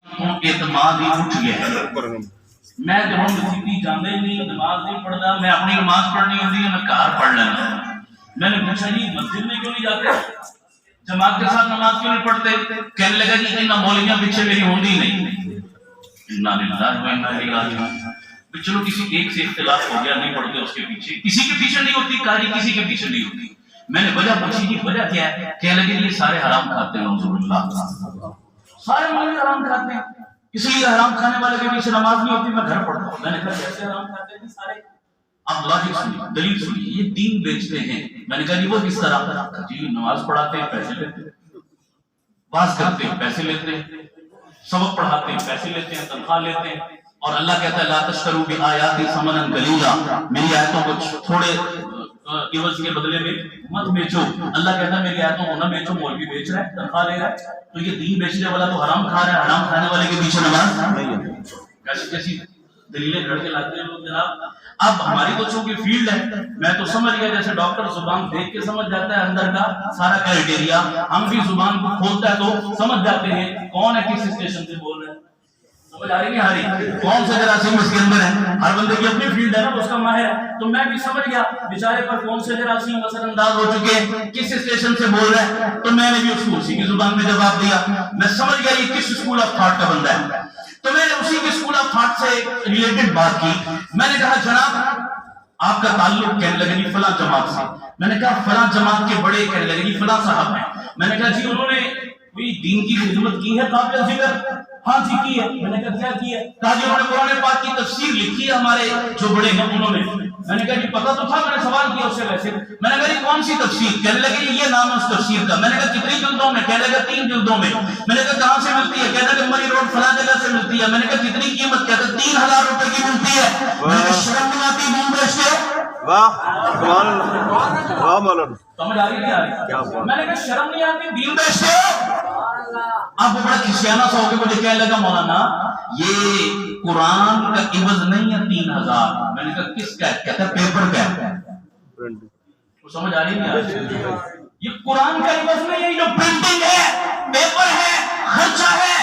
اعتماد ہی اٹھ گیا ہے۔ میں جب ہم مسیحی جانے نہیں، نماز نہیں پڑھنا، میں اپنی نماز پڑھنی ہوتی ہے، میں کار پڑھ لینا۔ میں نے پوچھا جی مسجد میں کیوں نہیں جاتے، جماعت کے ساتھ نماز کیوں نہیں پڑھتے؟ کہنے لگا جی ان مولویاں پیچھے میری ہوندی نہیں۔ انا للہ و انا الیہ راجعون۔ چلو کسی ایک سے اختلاف ہو گیا، نہیں پڑھتے اس کے پیچھے، کسی کے پیچھے نہیں ہوتی قاری، کسی کے پیچھے نہیں ہوتی۔ میں نے وجہ پوچھی جی وجہ کیا ہے؟ کہنے لگے یہ سارے حرام کھاتے ہیں، نعوذ باللہ، سارے مولوی حرام کھاتے ہیں، اس لیے حرام کھانے والے کے پیچھے نماز نہیں ہوتی، میں گھر پڑھتا ہوں۔ میں نے کہا کیسے حرام کھاتے ہیں سارے؟ اب لاجک سنیے، دلیل سنیے، یہ دین بیچتے ہیں۔ میں نے کہا جی وہ کس طرح؟ جی نماز پڑھاتے ہیں پیسے لیتے ہیں، واز کرتے ہیں پیسے لیتے ہیں، سبق پڑھاتے ہیں پیسے لیتے ہیں، تنخواہ لیتے ہیں، اور اللہ کہتا ہے لا تشتروا بآیاتی ثمنا قلیلا، میری آیتوں کو تھوڑے عوض کے بدلے میں مت بیچو۔ اللہ کہتا ہے میری آیتوں کو نہ بیچو، مولوی بیچ رہا ہے، تنخواہ لے رہا ہے، تو یہ دین بیچنے والا تو حرام کھا رہا ہے، حرام کھانے والے کے پیچھے نماز نہیں ہے۔ کیسی کیسی دلیلیں گھڑ کے لاتے ہیں لوگ جناب۔ اب ہماری تو چونکہ فیلڈ ہے، میں تو سمجھ گیا جیسے ڈاکٹر زبان دیکھ کے سمجھ جاتا ہے اندر کا سارا کرائٹیریا، ہم بھی زبان کو کھولتا ہے تو سمجھ جاتے ہیں کون ہے کس اسٹیشن سے بول رہے ہیں، سمجھ آ رہی نہیں آ رہی، کون سے جراثیم اس کے اندر ہے، ہر بندے کی اپنی فیلڈ ہے نا، اس کا ماہر ہے۔ تو میں بھی سمجھ گیا بیچارے پر کون سے جراثیم اثر انداز ہو چکے ہیں، کس اسٹیشن سے بول رہے ہیں، تو میں نے بھی اس کو اسی کی زبان میں جواب دیا۔ میں سمجھ گیا یہ کس اسکول آف تھاٹ کا بندہ ہے، تو میں نے اسی کے اسکول آف تھاٹ سے ریلیٹڈ بات کی۔ میں نے کہا جناب آپ کا تعلق، کہنے لگے جی فلاں جماعت سے۔ میں نے کہا فلاں جماعت کے بڑے، کہنے لگے جی فلاں صاحب ہیں۔ میں نے کہا جی انہوں نے کوئی دین کی خدمت کی ہے قابل ذکر؟ ہاں جی کی ہے۔ میں نے کہا کیا کی ہے؟ کہا جی انہوں نے قرآن پاک کی تفسیر لکھی ہے، ہمارے جو بڑے ہیں انہوں نے۔ میں نے کہا جی پتہ تو تھا، میں نے سوال کیا اس سے ویسے۔ میں نے کہا جی کون سی تفسیر؟ کہنے لگے یہ نام ہے اس تفسیر کا۔ میں نے کہا کتنی جلدوں میں؟ کہنے لگا 3 جلدوں میں۔ میں نے کہا کہاں سے ملتی ہے؟ کہنے لگا مری روڈ فلاں جگہ سے ملتی ہے۔ میں نے کہا کتنی قیمت؟ کہتے 3000 روپے کی ملتی ہے۔ میں نے کہا شرم نہیں آتی دین بیچتے ہو؟ واہ سبحان اللہ، واہ مولانا، سمجھ آ رہی نہیں آ رہی؟ میں نے کہا شرم نہیں آتی دین بیچتے ہو؟ اب وہ بڑا کھسیانہ سا ہو کے مجھے کہنے لگا مولانا یہ قرآن کا عوض نہیں ہے 3000۔ میں نے کہا کس کا ہے؟ کہتا ہے پیپر کا ہے۔ وہ سمجھ آ رہی نہیں آ رہی؟ یہ قرآن کا عوض نہیں ہے، یہ پرنٹنگ ہے، پیپر ہے، خرچہ ہے،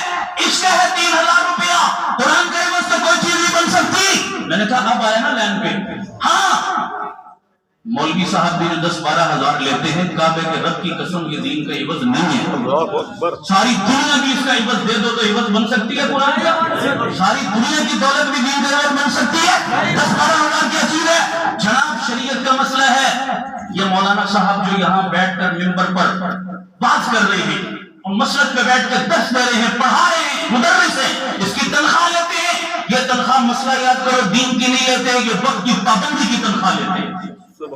اس کا ہے 3000 روپیہ۔ قرآن کا عوض تو کوئی چیز نہیں بن سکتی۔ میں نے کہا اب آیا نا لائن پہ، ہاں مولوی صاحب بھی جو 10-12 ہزار لیتے ہیں، کعبے کے رب کی قسم یہ دین کا عوض نہیں ہے۔ ساری دنیا بھی اس کا عوض دے دو تو عوض بن سکتی ہے قرآن کا؟ ساری دنیا کی دولت بھی دین کا عوض بن سکتی ہے؟ 10-12 ہزار کی چیز ہے جناب، شریعت کا مسئلہ ہے۔ یہ مولانا صاحب جو یہاں بیٹھ کر منبر پر بات کر رہے ہیں اور مسجد پہ بیٹھ کر درس دے رہے ہیں، پڑھا رہے ہیں، مدرس ہیں، اس کی تنخواہ لیتے ہیں۔ یہ تنخواہ مسئلہ یاد کرو دین کی نہیں لیتے، یہ وقت کی پابندی کی تنخواہ لیتے ہیں۔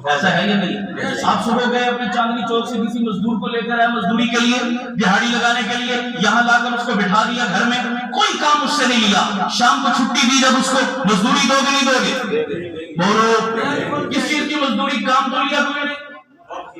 ایسا ہے یا نہیں؟ آپ صبح گئے اپنے چاندنی چوک سے کسی مزدور کو لے کر آئے مزدوری کے لیے، دہاڑی لگانے کے لیے، یہاں لا کر اس کو بٹھا دیا گھر میں، کوئی کام اس سے نہیں لیا۔ شام کو چھٹی دی، جب اس کو مزدوری دو گے نہیں دو گے؟ بولو کس چیز کی مزدوری؟ کام تو لیا تم نے، وقت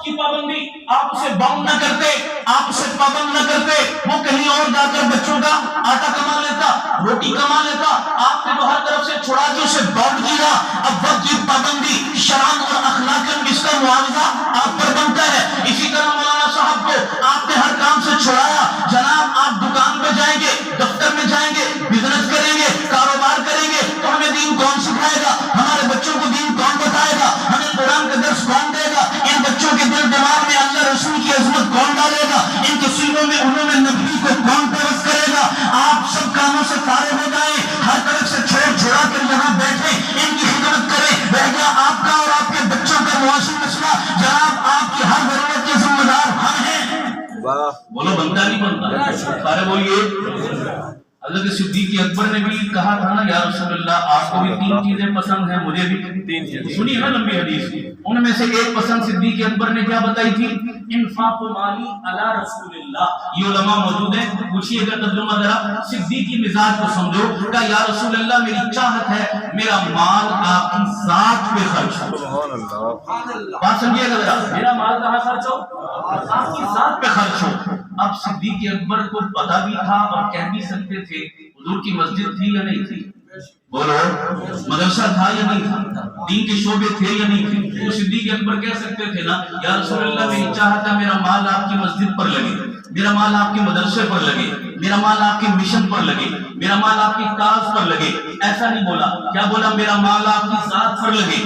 کی پابندی۔ آپ اسے باؤنڈ نہ کرتے، آپ اسے پابند نہ کرتے، وہ کہیں اور جا کر بچوں کا آٹا کما لیتا، روٹی کما لیتا، آپ نے تو ہر طرف سے چھڑا کے اسے باؤنڈ کیا۔ اب وقت کی پابندی شرعاً اور اخلاقاً اس کا معاوضہ آپ پر بنتا ہے۔ اسی طرح مولانا صاحب کو آپ نے ہر کام سے چھڑایا۔ جناب آپ دکان پہ جائیں گے، دفتر میں جائیں گے، بزنس کریں گے، کاروبار کریں گے، تو ہمیں دین کون سکھائے گا؟ ہمارے بچوں کو دین کون بتائے گا؟ ہمیں قرآن کا درس کون دے گا؟ ان بچوں کے دل دماغ میں اللہ رسول کی عظمت کون ڈالے گا؟ ان کے سینوں میں انہوں نے نبی کو کون پرست کرے گا؟ آپ سب کاموں سے فارغ ہو جائیں، ہر طرف سے چھوڑ چھڑا کر یہاں بیٹھے، ان کی خدمت کریں۔ رہ گیا آپ کا اور آپ کے بچوں کا معاشی مسئلہ، جناب آپ کی ہر ضرورت کے ذمہ دار ہم ہیں۔ بولو بنتا نہیں بنتا؟ سارے بولیے۔ حضرت صدیق اکبر نے بھی کہا تھا نا یا رسول اللہ آپ کو بھی 3 چیزیں پسند ہیں، مجھے بھی 3 چیزیں۔ سنی ہے نا لمبی حدیث، ان میں سے ایک پسند صدیق اکبر نے کیا بتائی تھی؟ انفاق مالی علی رسول اللہ۔ یہ علماء موجود ہیں، پوچھیے گا ترجمہ ذرا، صدیق کی مزاج کو سمجھو۔ کہا یا رسول اللہ میری چاہت ہے میرا مال آپ کی ذات پہ خرچ ہو۔ سبحان اللہ، بات سمجھیے گا ذرا، میرا مال کہاں خرچ ہو؟ آپ کی ذات پہ خرچ ہو۔ اب صدیق اکبر کو پتہ بھی تھا اور کہہ بھی سکتے تھے، حضور کی مسجد تھی یا نہیں تھی؟ بولو مدرسہ تھا یا نہیں تھا؟ دین کے شعبے تھے یا نہیں تھے؟ تو صدیق اکبر کہہ سکتے تھے نا یا رسول اللہ میری چاہت ہے میرا مال آپ کی مسجد پر لگے، میرا مال آپ کے مدرسے پر لگے، میرا مال آپ کے مشن پر لگے، میرا مال آپ کی کاز پر لگے. ایسا نہیں بولا. کیا بولا؟ میرا مال آپ کی ذات پر لگے.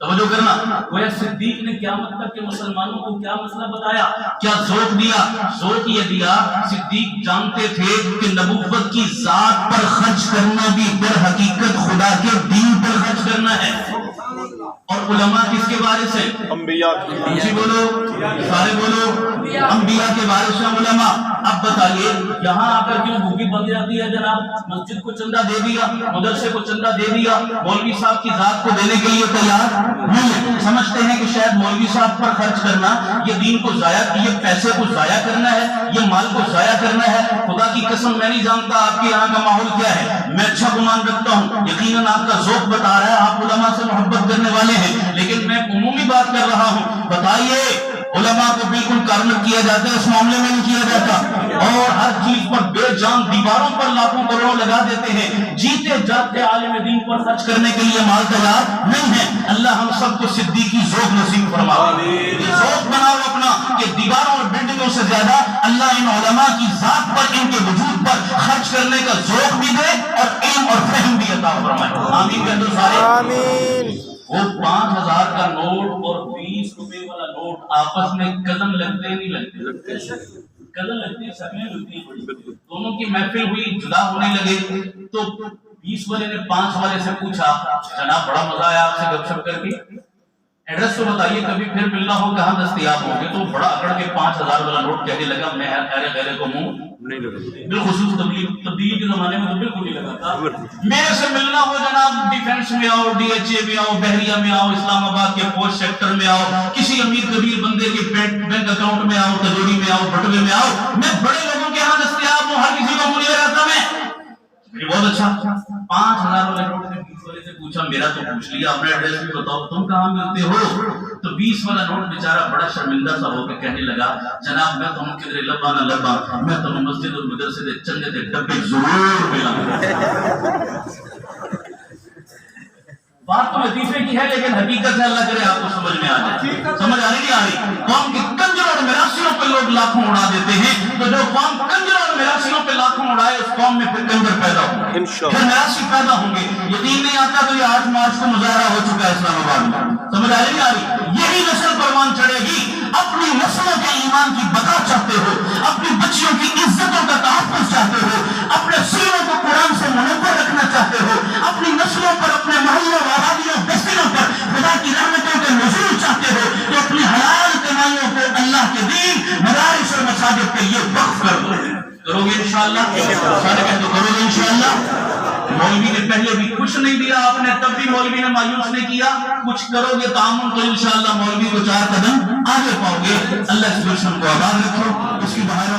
توجہ کرنا. گویا صدیق نے قیامت تک کے مسلمانوں کو کیا مسئلہ بتایا، کیا ذوق دیا؟ ذوق یہ دیا، صدیق جانتے تھے کہ نبوت کی ذات پر خرچ کرنا بھی در حقیقت خدا کے دین پر خرچ کرنا ہے. اور علماء کس کے وارث ہیں؟ انبیاء کی. جی بولو، سارے بولو. انبیاء کے وارث ہیں علماء. اب بتائیے یہاں آ کر کیوں بھوکی بن جاتی ہے جناب؟ مسجد کو چندہ دے دیا، مدرسے کو چندہ دے دیا، مولوی صاحب کی ذات کو دینے کے لیے تیار نہیں. سمجھتے ہیں کہ شاید مولوی صاحب پر خرچ کرنا یہ دین کو ضائع، یہ پیسے کو ضائع کرنا ہے، یہ مال کو ضائع کرنا ہے. خدا کی قسم میں نہیں جانتا آپ کے یہاں کا ماحول کیا ہے. میں اچھا گمان رکھتا ہوں، یقیناً آپ کا ذوق بتا رہا ہے، آپ علماء سے محبت کرنے والے ہیں، لیکن میں عمومی بات کر رہا ہوں. بتائیے علماء کو بالکل کارنر کیا جاتا ہے، اس معاملے میں نہیں کیا جاتا، اور ہر چیز پر بے جان دیواروں پر لاکھوں کروڑوں لگا دیتے ہیں. جیتے جاگتے عالم دین پر خرچ کرنے کے لیے مال تیار نہیں ہے. اللہ ہم سب کو صدیقی ذوق نصیب فرمائے. ذوق بناؤ اپنا کہ دیواروں اور بلڈنگوں سے زیادہ اللہ ان علماء کی ذات پر، ان کے وجود پر خرچ کرنے کا ذوق بھی دے اور علم اور فہم بھی عطا فرمائے. آمین کہہ دو سارے. آمین. وہ 5000 کا نوٹ اور 20 روپے والا نوٹ آپس میں کزن لگتے نہیں لگتے؟ کزن لگتے، شکلیں ملتی ہیں. دونوں کی محفل ہوئی، جدا ہونے لگے تو 20 والے نے 5 والے سے پوچھا، جناب بڑا مزہ آیا آپ سے گپ شپ کر کے، ایڈریس تو بتائیے کبھی پھر ملنا ہو کہاں دستیاب ہوں گے. تو بڑا اکڑ کے 5000 والا نوٹ کہنے لگا، میں خیرے کو منہ نہیں لگا. بالخصوص تبدیلی کے زمانے میں تو بالکل نہیں لگا. میرے سے ملنا ہو جناب، ڈیفنس میں آؤ، ڈی ایچ اے میں آؤ، بحریہ میں آؤ، اسلام آباد کے پوسٹ سیکٹر میں آؤ، کسی امیر کبیر بندے کے بینک اکاؤنٹ میں آؤ، تجوری میں آؤ، بٹوے میں آؤ، میں بڑے لوگوں کے ہاں دستیاب ہوں، ہر کسی کو مجھے لگاتا میں. بہت اچھا. 5000 والے نوٹ نے 20 والے سے پوچھا، میرا تو پوچھ لیا، اپنا ایڈریس بھی بتاؤ، تم کہاں ملتے ہو؟ تو 20 والا نوٹ بیچارہ بڑا شرمندہ سا ہو کے کہنے لگا، جناب میں تم کدھر لبا نہ لبا، میں تم مسجد اور مدرسے دے چندے دے ڈبے ضرور ملا. بات تو لطیفے کی ہے لیکن حقیقت ہے، اللہ کرے آپ کو سمجھ میں آ جائے. سمجھ آ رہی نہیں آ رہی؟ قوم کی کنجروں اور میراثیوں پہ لوگ لاکھوں اڑا دیتے ہیں، تو جو قوم کنجروں اور میراثیوں پہ لاکھوں اڑائے اس قوم میں پھر کنجر پیدا ہوں گے، پھر میراثی پیدا ہوں گے. یقین نہیں آتا تو یہ 8 مارچ کو مظاہرہ ہو چکا ہے اسلام آباد میں. سمجھ آ رہی نہیں آ رہی؟ یہی نسل پروان چڑھے گی. اپنی نسلوں کے ایمان کی بقا چاہتے ہو، اپنی بچیوں کی عزتوں کا تحفظ چاہتے ہو، اپنے سینوں کو قرآن سے منور رکھنا چاہتے ہو، اپنی نسلوں پر، اپنے محلوں، آبادیوں، بستیوں پر خدا کی رحمتوں کے نزول چاہتے ہو، تو اپنی حلال کمائیوں کو اللہ کے دین، مدارس اور مساجد کے لیے وقف کر دو. کرو گے انشاءاللہ؟ سارے کہہ دو کرو گے انشاءاللہ. مولوی نے پہلے بھی کچھ نہیں دیا آپ نے، تب بھی مولوی نے مایوس نہیں کیا. کچھ کرو گے تعاون تو انشاءاللہ مولوی کو 4 قدم آگے پاؤ گے. اللہ اس گلشن کو آباد رکھو، اس کی بہاروں